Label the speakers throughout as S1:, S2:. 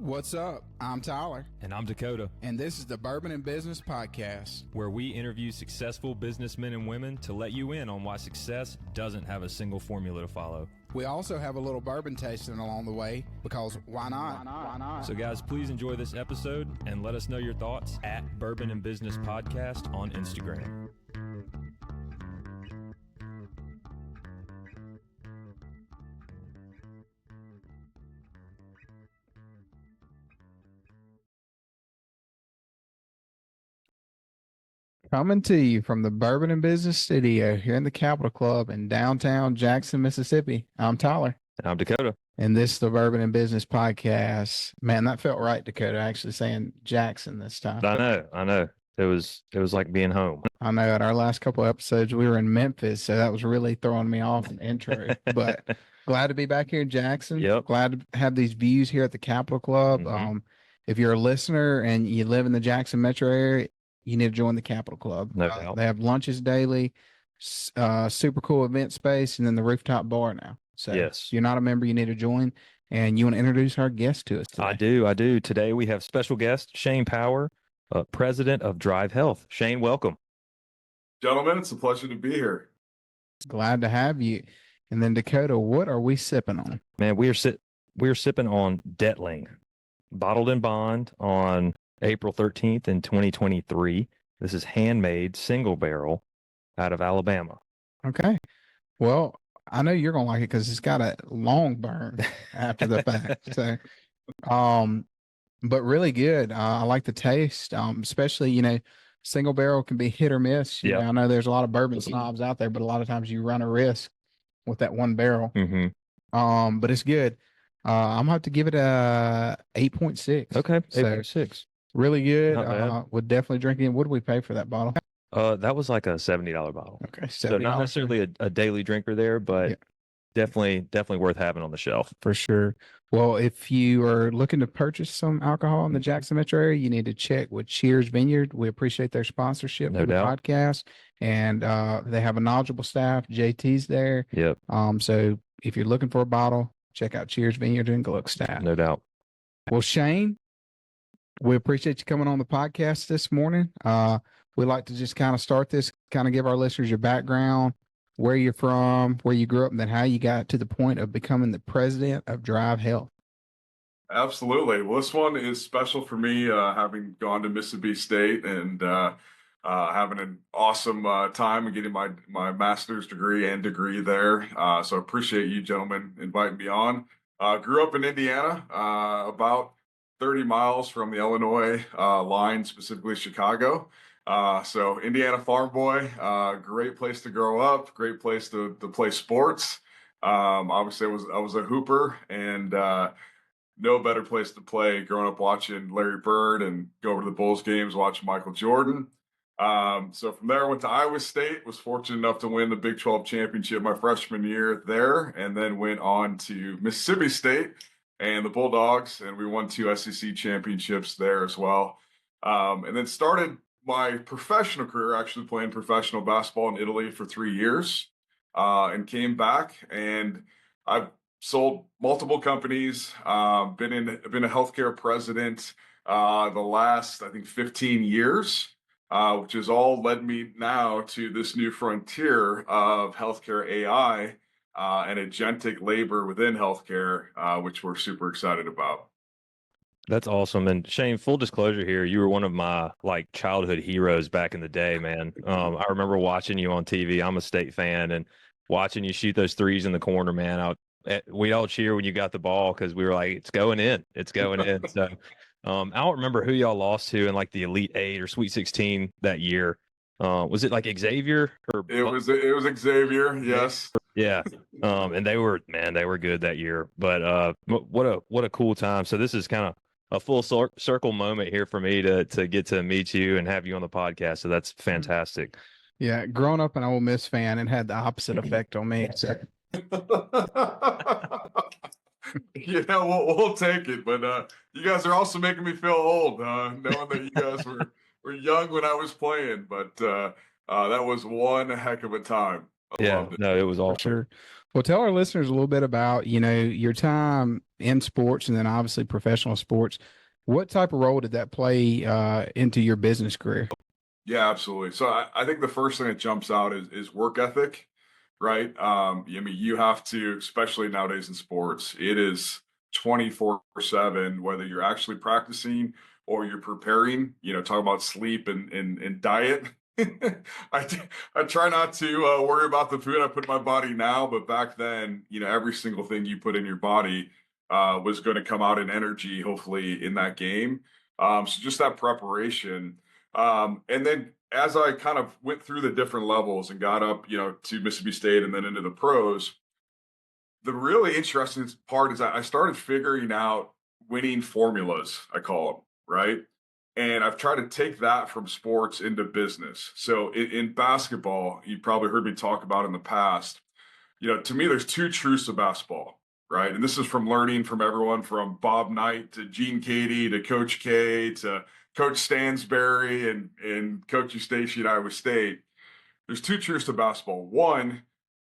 S1: What's up? I'm Tyler.
S2: And I'm Dakota.
S1: And this is the Bourbon and Business Podcast,
S2: where we interview successful businessmen and women to let you in on why success doesn't have a single formula to follow.
S1: We also have a little bourbon tasting along the way, because why not?
S3: Why not?
S2: So guys, please enjoy this episode and let us know your thoughts at Bourbon and Business Podcast on Instagram.
S1: Coming to you from the Bourbon and Business Studio here in the Capitol Club in downtown Jackson, Mississippi. I'm Tyler.
S2: And I'm Dakota.
S1: And this is the Bourbon and Business Podcast. Man, that felt right, Dakota, actually saying Jackson this time.
S2: I know. It was like being home.
S1: I know at our last couple of episodes, we were in Memphis, so that was really throwing me off in intro. But glad to be back here in Jackson.
S2: Yep.
S1: Glad to have these views here at the Capitol Club.
S2: Mm-hmm.
S1: If you're a listener and you live in the Jackson metro area, you need to join the Capitol Club.
S2: No doubt.
S1: They have lunches daily, super cool event space, and then the rooftop bar now. So
S2: yes,
S1: if you're not a member, you need to join. And you want to introduce our guest to us today?
S2: I do. Today we have special guest Shane Power, president of Drive Health. Shane, welcome.
S4: Gentlemen, it's a pleasure to be here.
S1: Glad to have you. And then Dakota, what are we sipping on?
S2: Man, we're sipping on Dettling, bottled in bond on April 13th in 2023. This is handmade single barrel out of Alabama.
S1: Okay. Well, I know you're going to like it because it's got a long burn after the fact. So, but really good. I like the taste, especially, single barrel can be hit or miss.
S2: Yeah.
S1: I know there's a lot of bourbon snobs out there, but a lot of times you run a risk with that one barrel.
S2: Mm-hmm.
S1: But it's good. I'm going to have to give it a 8.6.
S2: Okay.
S1: 8.6. Really good.
S2: Not bad.
S1: Would definitely drink it. What did we pay for that bottle?
S2: That was like a $70 bottle.
S1: Okay.
S2: So not necessarily a daily drinker there, but definitely worth having on the shelf.
S1: For sure. Well, if you are looking to purchase some alcohol in the Jackson metro area, you need to check with Cheers Vineyard. We appreciate their sponsorship
S2: No
S1: of the
S2: doubt.
S1: podcast. And they have a knowledgeable staff. JT's there.
S2: Yep.
S1: So if you're looking for a bottle, check out Cheers Vineyard and Gluck staff.
S2: No doubt.
S1: Well, Shane, we appreciate you coming on the podcast this morning. We like to just kind of start this, kind of give our listeners your background, where you're from, where you grew up, and then how you got to the point of becoming the president of Drive Health.
S4: Absolutely. Well, this one is special for me, having gone to Mississippi State and having an awesome time and getting my master's degree and degree there. So I appreciate you gentlemen inviting me on. Grew up in Indiana, about 30 miles from the Illinois line, specifically Chicago. So Indiana farm boy, great place to grow up, great place to play sports. Obviously I was a hooper, and no better place to play growing up watching Larry Bird and go over to the Bulls games, watching Michael Jordan. So from there I went to Iowa State, was fortunate enough to win the Big 12 championship my freshman year there, and then went on to Mississippi State and the Bulldogs, and we won 2 SEC championships there as well. And then started my professional career actually playing professional basketball in Italy for 3 years, and came back, and I've sold multiple companies, been a healthcare president the last, I think, 15 years, which has all led me now to this new frontier of healthcare AI and agentic labor within healthcare, which we're super excited about.
S2: That's awesome. And Shane, full disclosure here, you were one of my childhood heroes back in the day, man. I remember watching you on TV. I'm a State fan, and watching you shoot those threes in the corner, man. We'd all cheer when you got the ball because we were like, it's going in. So I don't remember who y'all lost to in the Elite Eight or Sweet 16 that year. Was it Xavier?
S4: It was Xavier, yes.
S2: Yeah. And they were good that year. But what a cool time. So this is kind of a full circle moment here for me to get to meet you and have you on the podcast. So that's fantastic.
S1: Yeah, growing up an Ole Miss fan, it had the opposite effect on me. So.
S4: Yeah, we'll take it. But you guys are also making me feel old, knowing that you guys were young when I was playing. But that was one heck of a time.
S2: Yeah, no, it was awesome.
S1: Sure. Well, tell our listeners a little bit about, your time in sports and then obviously professional sports. What type of role did that play into your business career?
S4: Yeah, absolutely. So I think the first thing that jumps out is work ethic, right? I mean, you have to, especially nowadays in sports, it is 24/7, whether you're actually practicing or you're preparing, talk about sleep and diet. I try not to worry about the food I put in my body now, but back then, every single thing you put in your body was going to come out in energy, hopefully in that game. So just that preparation. And then as I kind of went through the different levels and got up, to Mississippi State and then into the pros, the really interesting part is I started figuring out winning formulas, I call them, right? And I've tried to take that from sports into business. So in basketball, you probably heard me talk about in the past, to me, there's two truths of basketball, right? And this is from learning from everyone from Bob Knight to Gene Cady to Coach K to Coach Stansberry and Coach Eustace at Iowa State. There's two truths to basketball. One,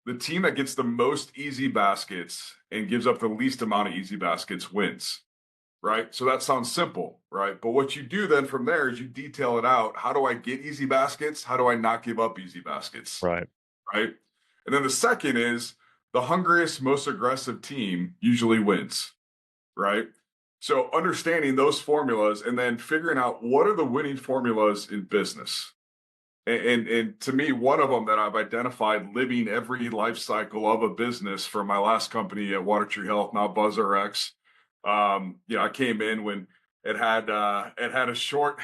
S4: the team that gets the most easy baskets and gives up the least amount of easy baskets wins, right? So that sounds simple, right? But what you do then from there is you detail it out. How do I get easy baskets? How do I not give up easy baskets?
S2: Right.
S4: Right. And then the second is the hungriest, most aggressive team usually wins, right? So understanding those formulas and then figuring out what are the winning formulas in business. And to me, one of them that I've identified living every life cycle of a business from my last company at Water Tree Health, now BuzzRx. I came in when it had a short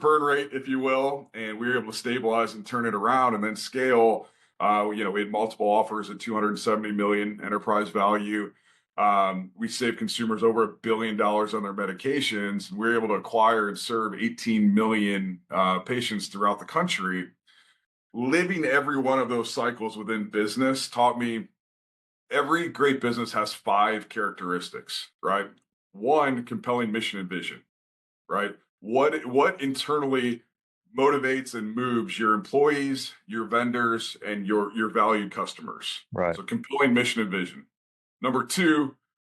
S4: burn rate, if you will, and we were able to stabilize and turn it around and then scale. We had multiple offers at 270 million enterprise value. We saved consumers over $1 billion on their medications. We were able to acquire and serve 18 million patients throughout the country. Living every one of those cycles within business taught me every great business has 5 characteristics, right? One, compelling mission and vision, right? What internally motivates and moves your employees, your vendors, and your valued customers.
S2: Right.
S4: So compelling mission and vision. Number 2,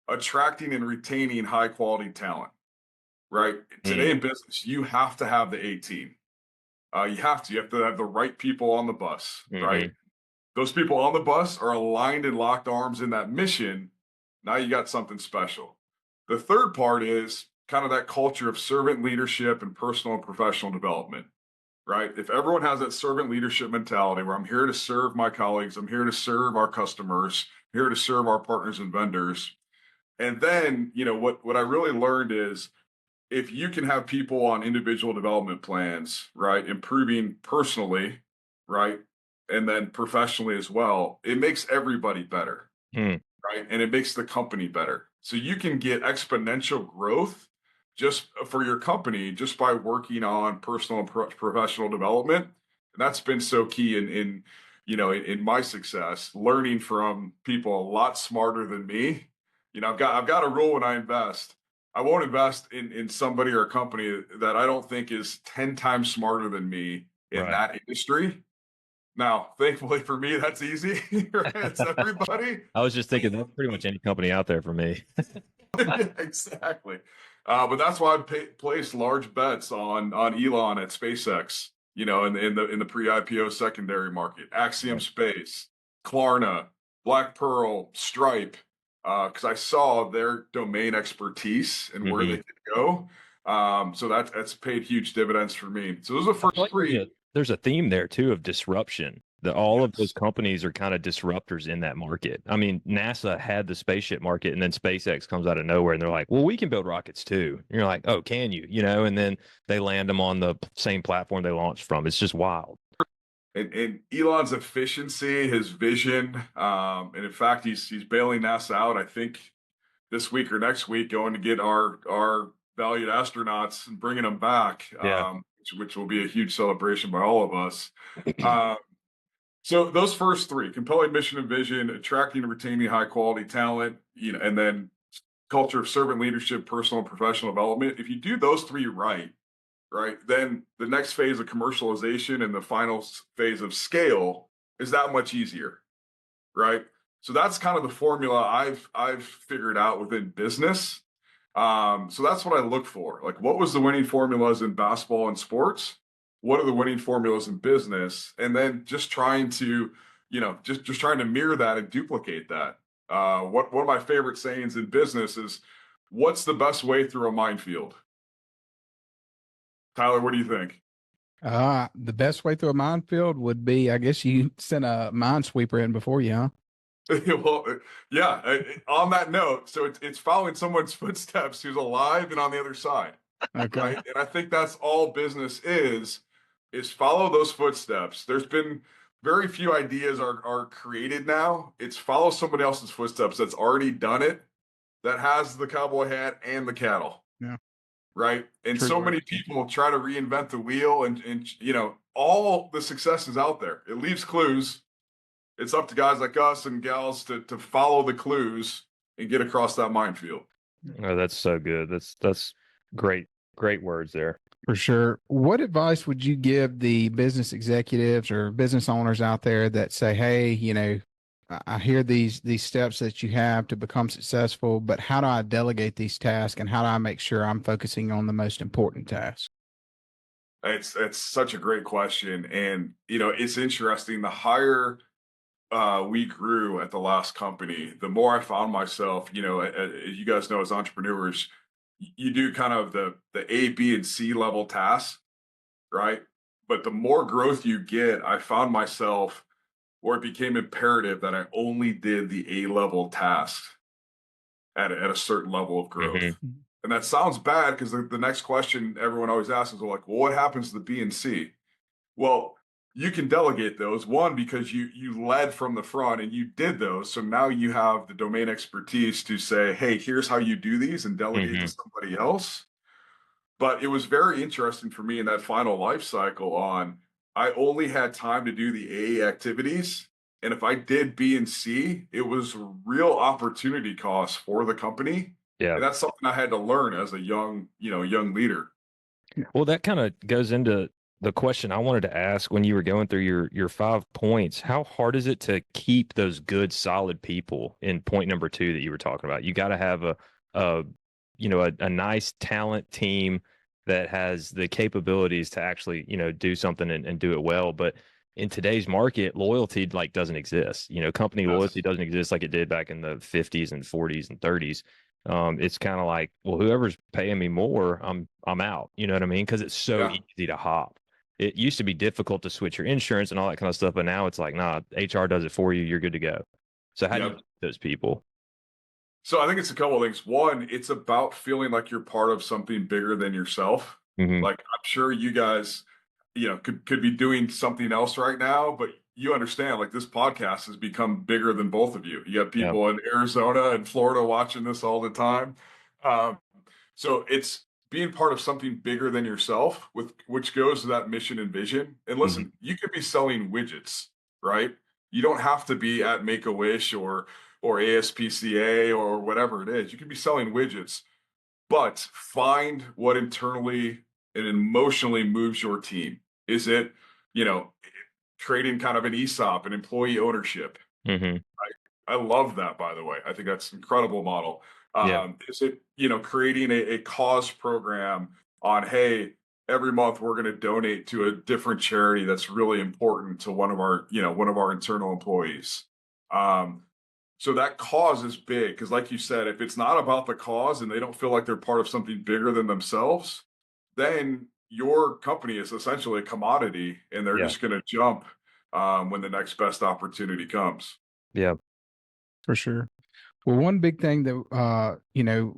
S4: attracting and retaining high quality talent, right? Today in business, you have to have the A team. You have to have the right people on the bus, right? Those people on the bus are aligned and locked arms in that mission. Now you got something special. The third part is kind of that culture of servant leadership and personal and professional development, right? If everyone has that servant leadership mentality where I'm here to serve my colleagues, I'm here to serve our customers, I'm here to serve our partners and vendors. And then, what I really learned is if you can have people on individual development plans, right, improving personally, right, and then professionally as well, it makes everybody better, right? And it makes the company better. So you can get exponential growth just for your company just by working on personal and professional development. And that's been so key in my success, learning from people a lot smarter than me. I've got a rule when I invest. I won't invest in somebody or a company that I don't think is 10 times smarter than me in that industry. Now, thankfully for me, that's easy. Right? It's everybody.
S2: I was just thinking that's pretty much any company out there for me.
S4: Exactly. But that's why I placed large bets on Elon at SpaceX, in the pre-IPO secondary market, Axiom Space, Klarna, Black Pearl, Stripe, because I saw their domain expertise and where they could go. So that's paid huge dividends for me. So those are the first 3.
S2: There's a theme there too of disruption. That all of those companies are kind of disruptors in that market. I mean, NASA had the spaceship market, and then SpaceX comes out of nowhere, and they're like, "Well, we can build rockets too." And you're like, "Oh, can you?" And then they land them on the same platform they launched from. It's just wild.
S4: And Elon's efficiency, his vision, and in fact, he's bailing NASA out. I think this week or next week, going to get our valued astronauts and bringing them back. Which will be a huge celebration by all of us. So those first 3, compelling mission and vision, attracting and retaining high quality talent, and then culture of servant leadership, personal and professional development. If you do those 3 right, then the next phase of commercialization and the final phase of scale is that much easier, right? So that's kind of the formula I've figured out within business. So that's what I look for. Like, what was the winning formulas in basketball and sports? What are the winning formulas in business? And then just trying to, just trying to mirror that and duplicate that. One of my favorite sayings in business is, "What's the best way through a minefield?" Tyler, what do you think?
S1: The best way through a minefield would be, I guess you sent a minesweeper in before you, huh?
S4: Well, yeah. On that note, so it's following someone's footsteps who's alive and on the other side,
S1: Okay.
S4: right? And I think that's all business is follow those footsteps. There's been very few ideas are created now. It's follow somebody else's footsteps that's already done it, that has the cowboy hat and the cattle.
S1: Yeah.
S4: Right. And
S1: True
S4: so
S1: words.
S4: many people try to reinvent the wheel, and all the success is out there. It leaves clues. It's up to guys like us and gals to follow the clues and get across that minefield.
S2: Oh, that's so good. That's great words there.
S1: For sure. What advice would you give the business executives or business owners out there that say, "Hey, I hear these steps that you have to become successful, but how do I delegate these tasks and how do I make sure I'm focusing on the most important tasks?"
S4: It's such a great question, and it's interesting. The higher we grew at the last company, the more I found myself. As you guys know, as entrepreneurs, you do kind of the A, B, and C level tasks, right? But the more growth you get, I found myself where it became imperative that I only did the A level tasks at a certain level of growth.
S2: Mhm.
S4: And that sounds bad because the next question everyone always asks is like, well, what happens to the B and C? Well, you can delegate those, one, because you led from the front and you did those. So now you have the domain expertise to say, hey, here's how you do these, and delegate to
S2: Mhm.
S4: somebody else. But it was very interesting for me in that final life cycle on, I only had time to do the A activities. And if I did B and C, it was real opportunity cost for the company.
S2: Yeah.
S4: And that's something I had to learn as a young leader.
S2: Well, that kind of goes into the question I wanted to ask when you were going through your 5 points. How hard is it to keep those good, solid people in point number 2 that you were talking about? You got to have a nice talent team that has the capabilities to actually, do something and do it well. But in today's market, loyalty like doesn't exist. Company
S4: Yes.
S2: loyalty doesn't exist like it did back in the 50s and 40s and 30s. It's kind of like, well, whoever's paying me more, I'm out. You know what I mean? Because it's so
S4: Yeah.
S2: easy to hop. It used to be difficult to switch your insurance and all that kind of stuff, but now it's like, nah, HR does it for you. You're good to go. So how do you
S4: Yep.
S2: keep those people?
S4: So I think it's a couple of things. One, it's about feeling like you're part of something bigger than yourself.
S2: Hmm.
S4: Like, I'm sure you guys, could be doing something else right now, but you understand, like, this podcast has become bigger than both of you. You have
S2: Yeah.
S4: people in Arizona and Florida watching this all the time. Um, so it's being part of something bigger than yourself, with which goes to that mission and vision. And
S2: Hmm.
S4: listen, you could be selling widgets, right? You don't have to be at Make-A-Wish or ASPCA or whatever it is. You could be selling widgets, but find what internally and emotionally moves your team. Is it, you know, creating kind of an ESOP, an employee ownership?
S2: Hmm.
S4: I love that, by the way. I think that's an incredible model.
S2: Yeah.
S4: Is it, creating a cause program on, hey, every month we're going to donate to a different charity that's really important to one of our internal employees. Um, so that cause is big because, like you said, if it's not about the cause and they don't feel like they're part of something bigger than themselves, then your company is essentially a commodity, and they're
S2: Yeah.
S4: just going to jump when the next best opportunity comes.
S2: Yeah.
S1: For sure. Well, one big thing that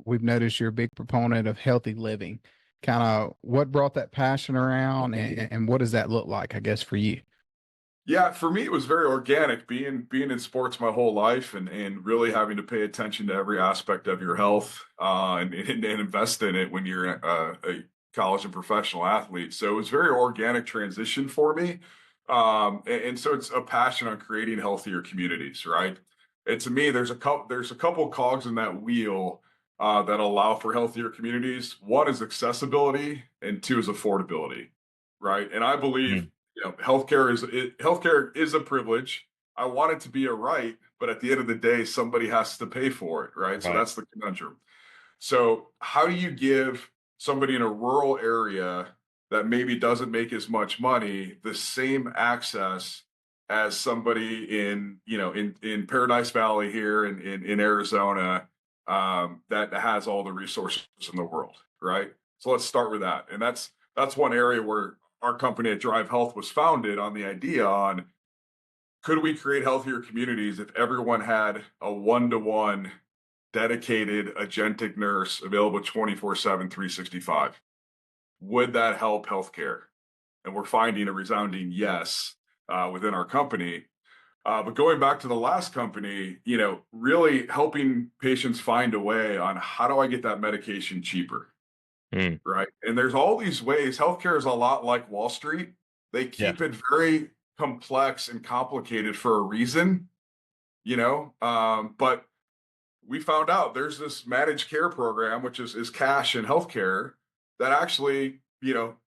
S1: we've noticed you're a big proponent of healthy living. Kind of what brought that passion around, and what does that look like, I guess, for you?
S4: Yeah, for me, it was very organic. Being in sports my whole life, and really having to pay attention to every aspect of your health, and invest in it when you're a college and professional athlete. So it was very organic transition for me, and so it's a passion on creating healthier communities, right? And to me, there's a couple cogs in that wheel that allow for healthier communities. One is accessibility, and two is affordability, right? And I believe
S2: Mm.
S4: healthcare is a privilege. I want it to be a right, but at the end of the day, somebody has to pay for it, right? So
S2: Right.
S4: that's the conundrum. So how do you give somebody in a rural area that maybe doesn't make as much money the same access as somebody in, in Paradise Valley here in Arizona, that has all the resources in the world, right? So let's start with that. And that's one area where our company at Drive Health was founded on the idea on, could we create healthier communities if everyone had a one-to-one dedicated agentic nurse available 24/7, 365? Would that help healthcare? And we're finding a resounding yes within our company. But going back to the last company, really helping patients find a way on, how do I get that medication cheaper?
S2: Mm.
S4: Right. And there's all these ways. Healthcare is a lot like Wall Street. They keep it very complex and complicated for a reason, but we found out there's this managed care program, which is cash in healthcare, that actually,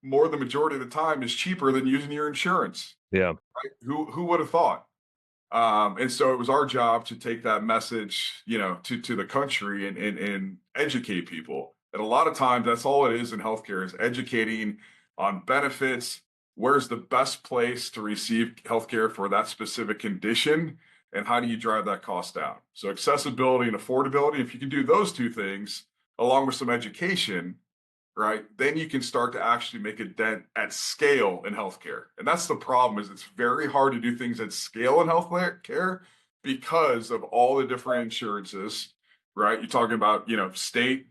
S4: more the majority of the time is cheaper than using your insurance.
S2: Yeah.
S4: Right? Who would have thought? And so it was our job to take that message, to the country and educate people. And a lot of times that's all it is in healthcare, is educating on benefits. Where's the best place to receive healthcare for that specific condition? And how do you drive that cost down? So accessibility and affordability, if you can do those two things along with some education, right, then you can start to actually make a dent at scale in healthcare. And that's the problem, is it's very hard to do things at scale in healthcare because of all the different insurances, right? You're talking about, state,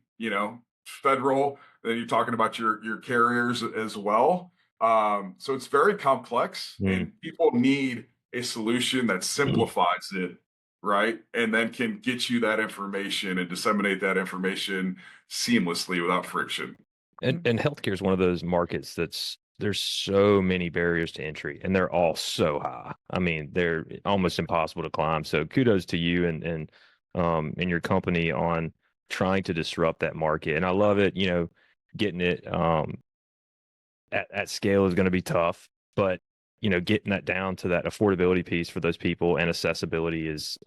S4: federal, then you're talking about your carriers as well. So it's very complex, and people need a solution that simplifies it, right? And then can get you that information and disseminate that information seamlessly without friction.
S2: And healthcare is one of those markets there's so many barriers to entry, and they're all so high. I mean, they're almost impossible to climb. So kudos to you and your company on trying to disrupt that market. And I love it, getting it at scale is going to be tough, but getting that down to that affordability piece for those people and accessibility is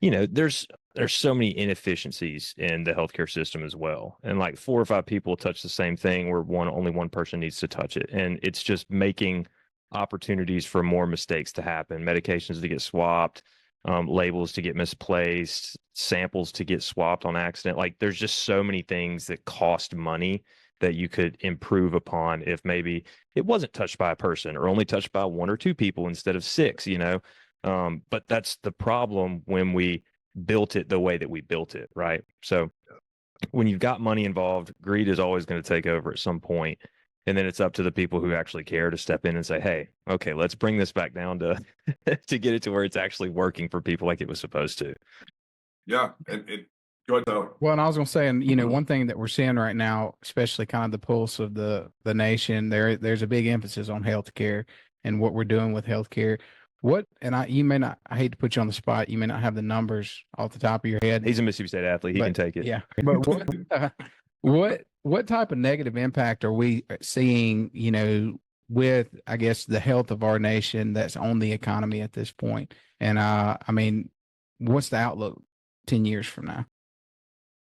S2: there's so many inefficiencies in the healthcare system as well. And like 4 or 5 people touch the same thing where only one person needs to touch it. And it's just making opportunities for more mistakes to happen, medications to get swapped, labels to get misplaced, samples to get swapped on accident. Like there's just so many things that cost money that you could improve upon if maybe it wasn't touched by a person or only touched by 1 or 2 people instead of 6, but that's the problem when we built it the way that we built it, right? So when you've got money involved, greed is always going to take over at some point. And then it's up to the people who actually care to step in and say, hey, okay, let's bring this back down to to get it to where it's actually working for people like it was supposed to.
S4: Yeah. And go ahead, Tyler.
S1: Well, and I was going to say, and one thing that we're seeing right now, especially kind of the pulse of the nation, there's a big emphasis on healthcare and what we're doing with healthcare. You may not, I hate to put you on the spot, you may not have the numbers off the top of your head.
S2: He's a Mississippi State athlete. He can take it.
S1: Yeah. But what type of negative impact are we seeing, with, I guess, the health of our nation that's on the economy at this point? And what's the outlook 10 years from now?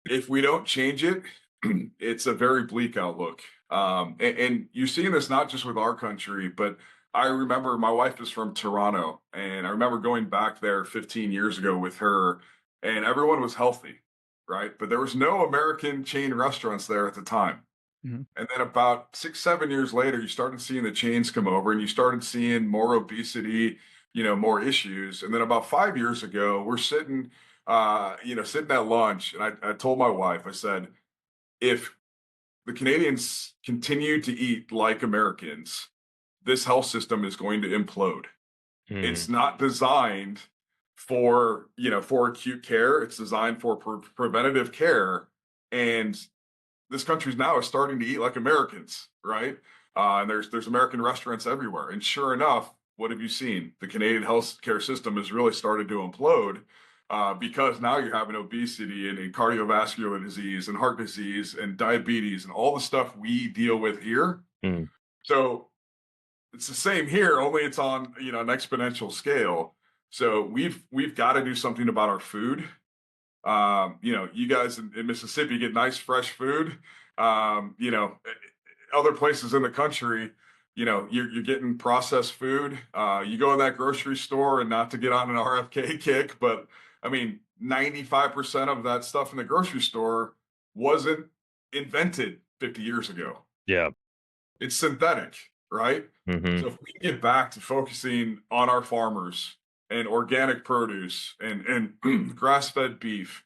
S4: If we don't change it, it's a very bleak outlook. And you're seeing this not just with our country, but I remember my wife is from Toronto, and I remember going back there 15 years ago with her, and everyone was healthy, right? But there was no American chain restaurants there at the time.
S1: Mm-hmm.
S4: And then about 6, 7 years later, you started seeing the chains come over, and you started seeing more obesity, more issues. And then about 5 years ago, we're sitting at lunch, and I told my wife, I said, if the Canadians continue to eat like Americans, this health system is going to implode. It's not designed for acute care. It's designed for preventative care. And this country now is starting to eat like Americans, right? And there's American restaurants everywhere. And sure enough, what have you seen? The Canadian healthcare system has really started to implode because now you're having obesity and cardiovascular disease and heart disease and diabetes and all the stuff we deal with here. So it's the same here, only it's on an exponential scale. So we've got to do something about our food. You guys in Mississippi get nice fresh food. Other places in the country, you're getting processed food. You go in that grocery store, and not to get on an RFK kick, but I mean, 95% of that stuff in the grocery store wasn't invented 50 years ago.
S2: Yeah.
S4: It's synthetic, right?
S2: Mm-hmm.
S4: So if we get back to focusing on our farmers and organic produce and grass-fed beef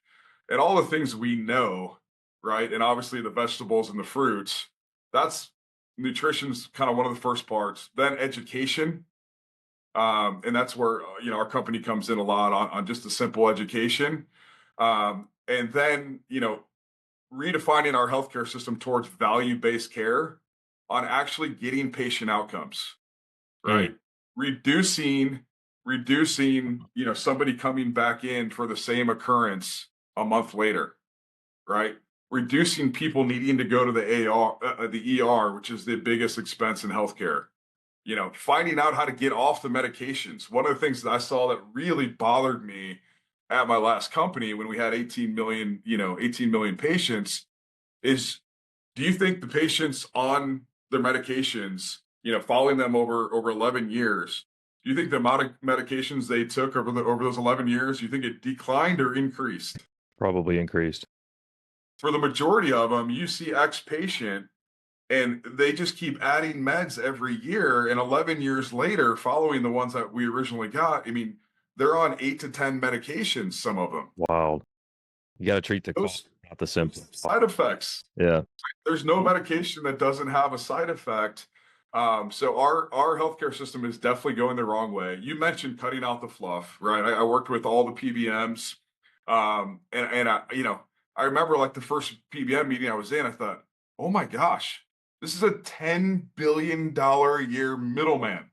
S4: and all the things we know, right? And obviously the vegetables and the fruits, that's nutrition's kind of one of the first parts. Then education. And that's where our company comes in a lot on just a simple education. And then, redefining our healthcare system towards value-based care on actually getting patient outcomes, right? Reducing, somebody coming back in for the same occurrence a month later, right? Reducing people needing to go to the ER, which is the biggest expense in healthcare. Finding out how to get off the medications. One of the things that I saw that really bothered me at my last company when we had 18 million patients is, do you think the patients on their medications, following them over 11 years, do you think the amount of medications they took over those 11 years, do you think it declined or increased?
S2: Probably increased.
S4: For the majority of them, you see ex-patient and they just keep adding meds every year. And 11 years later, following the ones that we originally got, I mean, they're on 8 to 10 medications, some of them.
S2: Wow. You got to treat the
S4: Those
S2: cause, not the symptoms.
S4: side effects.
S2: Yeah.
S4: There's no medication that doesn't have a side effect. So our healthcare system is definitely going the wrong way. You mentioned cutting out the fluff, right? I worked with all the PBMs. I remember like the first PBM meeting I was in, I thought, oh my gosh, this is a $10 billion a year middleman.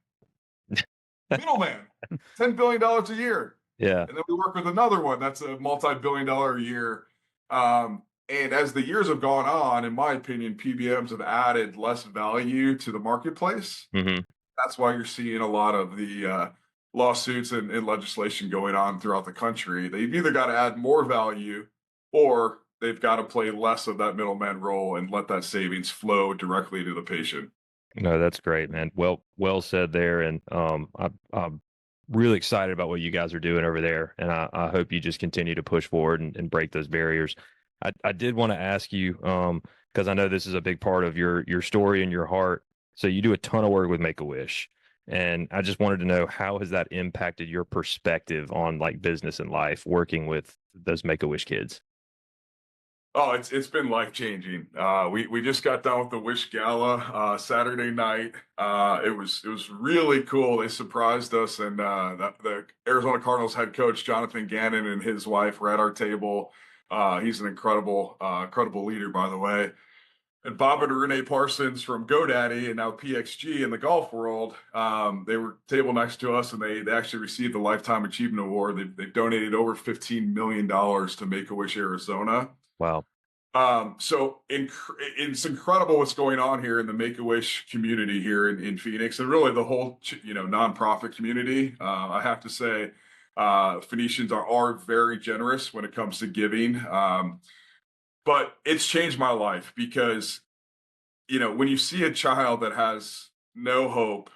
S4: $10 billion a year.
S2: Yeah.
S4: And then we work with another one that's a multi-billion dollar a year. And as the years have gone on, in my opinion, PBMs have added less value to the marketplace.
S2: Mm-hmm.
S4: That's why you're seeing a lot of the lawsuits and legislation going on throughout the country. They've either got to add more value or they've got to play less of that middleman role and let that savings flow directly to the patient.
S2: No, that's great, man. Well said there. And I'm really excited about what you guys are doing over there. And I hope you just continue to push forward and break those barriers. I did want to ask you, because I know this is a big part of your story and your heart. So you do a ton of work with Make-A-Wish. And I just wanted to know, how has that impacted your perspective on like business and life working with those Make-A-Wish kids?
S4: Oh, it's been life-changing. We just got done with the Wish Gala Saturday night. It was really cool. They surprised us, and the Arizona Cardinals head coach Jonathan Gannon and his wife were at our table. He's an incredible leader, by the way. And Bob and Renee Parsons from GoDaddy and now PXG in the golf world, they were table next to us, and they actually received the Lifetime Achievement Award. They've donated over $15 million to Make-A-Wish Arizona.
S2: Wow.
S4: So it's incredible what's going on here in the Make-A-Wish community here in Phoenix, and really the whole nonprofit community. I have to say, Phoenicians are very generous when it comes to giving. But it's changed my life because, when you see a child that has no hope,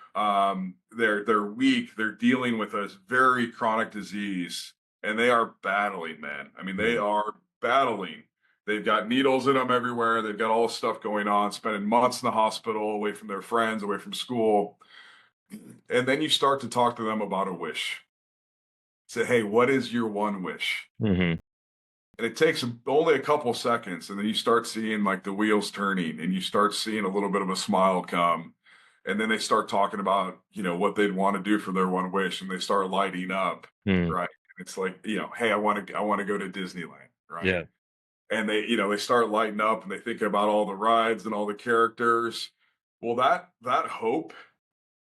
S4: they're weak, they're dealing with a very chronic disease, and they are battling, man. I mean, they are battling. They've got needles in them everywhere. They've got all this stuff going on, spending months in the hospital, away from their friends, away from school. And then you start to talk to them about a wish. Say, hey, what is your one wish?
S2: Mm-hmm.
S4: And it takes only a couple seconds, and then you start seeing like the wheels turning, and you start seeing a little bit of a smile come. And then they start talking about, what they'd want to do for their one wish, and they start lighting up, right? It's like, hey, I want to go to Disneyland, right?
S2: Yeah.
S4: And they start lighting up, and they think about all the rides and all the characters. Well, that hope,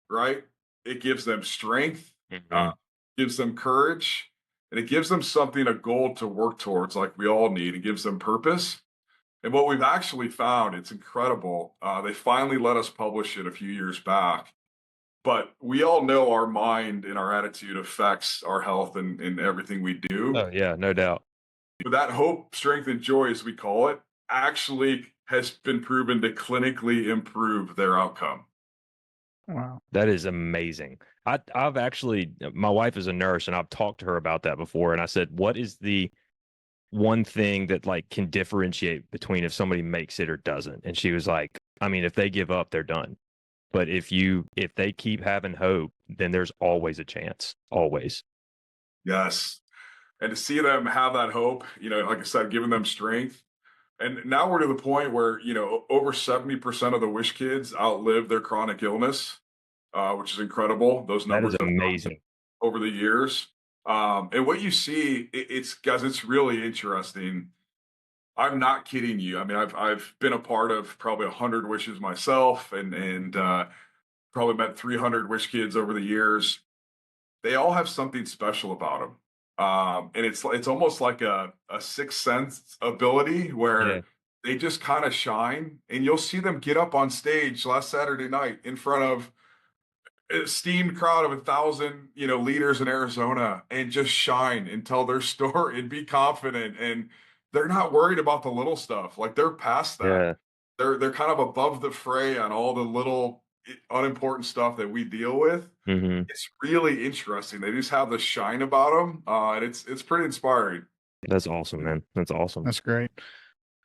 S4: right? It gives them strength, gives them courage, and it gives them something, a goal to work towards, like we all need. It gives them purpose. And what we've actually found, it's incredible. They finally let us publish it a few years back. but we all know our mind and our attitude affects our health and everything we do.
S2: Oh yeah, no doubt.
S4: But that hope, strength, and joy, as we call it, actually has been proven to clinically improve their outcome.
S1: Wow.
S2: That is amazing. I've actually, my wife is a nurse, and I've talked to her about that before. And I said, what is the one thing that like can differentiate between if somebody makes it or doesn't? And she was like, I mean, if they give up, they're done. But if they keep having hope, then there's always a chance. Always.
S4: Yes. And to see them have that hope, like I said, giving them strength. And now we're to the point where, over 70% of the Wish kids outlive their chronic illness, which is incredible. Those
S2: That
S4: numbers
S2: is
S4: have gone
S2: amazing.
S4: over the years. And what you see, it's really interesting. I'm not kidding you. I mean, I've been a part of probably 100 Wishes myself, and probably met 300 Wish kids over the years. They all have something special about them. And it's almost like a sixth sense ability where
S2: Yeah.
S4: they just kind of shine, and you'll see them get up on stage last Saturday night in front of an esteemed crowd of 1,000, leaders in Arizona, and just shine and tell their story and be confident. And they're not worried about the little stuff. Like, they're past that.
S2: Yeah.
S4: They're kind of above the fray on all the little unimportant stuff that we deal with.
S2: Mm-hmm.
S4: It's really interesting. They just have the shine about them, and it's pretty inspiring.
S2: That's awesome, man. That's awesome.
S1: That's great.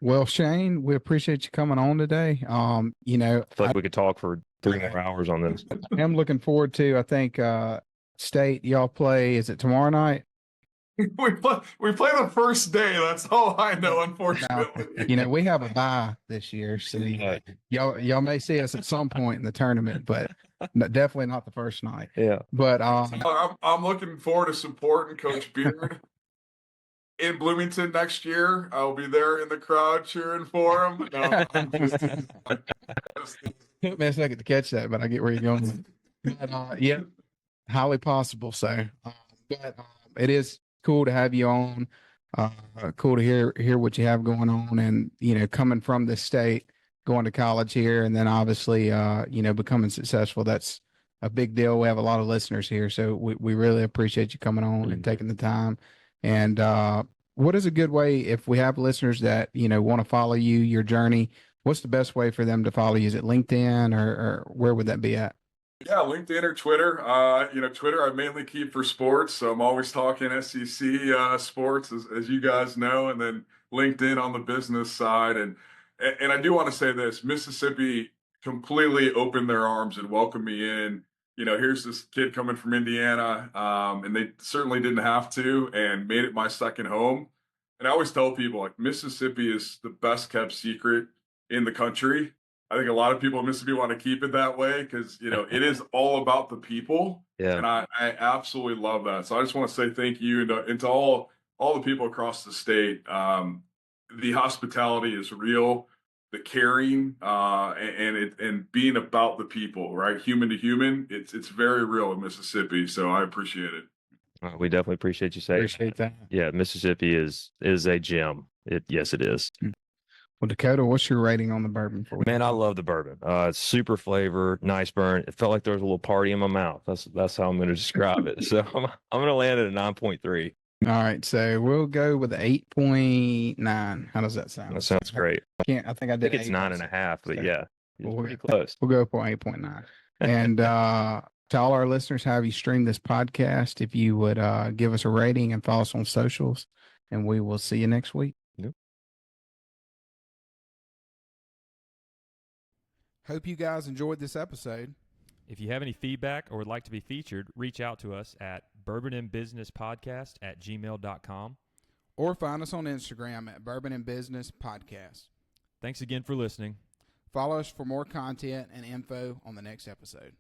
S1: Well, Shane, we appreciate you coming on today.
S2: I feel like we could talk for 3 more hours on this.
S1: I am looking forward to, I think, State, y'all play, is it tomorrow night?
S4: we play the first day. That's all I know, unfortunately.
S1: Now, we have a bye this year, so y'all may see us at some point in the tournament, but definitely not the first night.
S2: Yeah.
S1: But
S4: I'm looking forward to supporting Coach Beard in Bloomington next year. I'll be there in the crowd cheering for him. No,
S1: took me a second to catch that, but I get where you're going. But yeah, highly possible. So, but it is cool to have you on. Cool to hear what you have going on, and coming from this state, going to college here, and then obviously becoming successful. That's a big deal. We have a lot of listeners here, so we really appreciate you coming on and taking the time. And what is a good way if we have listeners that want to follow you, your journey? What's the best way for them to follow you? Is it LinkedIn or where would that be at?
S4: Yeah, LinkedIn or Twitter. Twitter I mainly keep for sports, so I'm always talking SEC sports, as you guys know, and then LinkedIn on the business side. And I do want to say this: Mississippi completely opened their arms and welcomed me in. Here's this kid coming from Indiana, and they certainly didn't have to, and made it my second home. And I always tell people, like, Mississippi is the best kept secret in the country. I think a lot of people in Mississippi want to keep it that way because, it is all about the people.
S2: Yeah.
S4: And I absolutely love that. So I just want to say thank you and to all the people across the state. The hospitality is real, the caring, and being about the people, right? Human to human. It's very real in Mississippi. So I appreciate it.
S2: We definitely appreciate you saying.
S1: Appreciate that.
S2: Yeah, Mississippi is a gem. Yes, it is.
S1: Well, Dakota, what's your rating on the bourbon for?
S2: Man, I love the bourbon. It's super flavor, nice burn. It felt like there was a little party in my mouth. That's how I'm going to describe it. So I'm going to land at a 9.3.
S1: All right, so we'll go with 8.9. How does that sound?
S2: That sounds great.
S1: I think I did.
S2: I think it's 9.5, but yeah, it's pretty close.
S1: We'll go for 8.9. And to all our listeners, have you streamed this podcast? If you would give us a rating and follow us on socials, and we will see you next week.
S2: Yep.
S1: Hope you guys enjoyed this episode.
S3: If you have any feedback or would like to be featured, reach out to us at bourbonandbusinesspodcast@gmail.com.
S1: Or find us on Instagram at Bourbon and Business Podcast.
S3: Thanks again for listening.
S1: Follow us for more content and info on the next episode.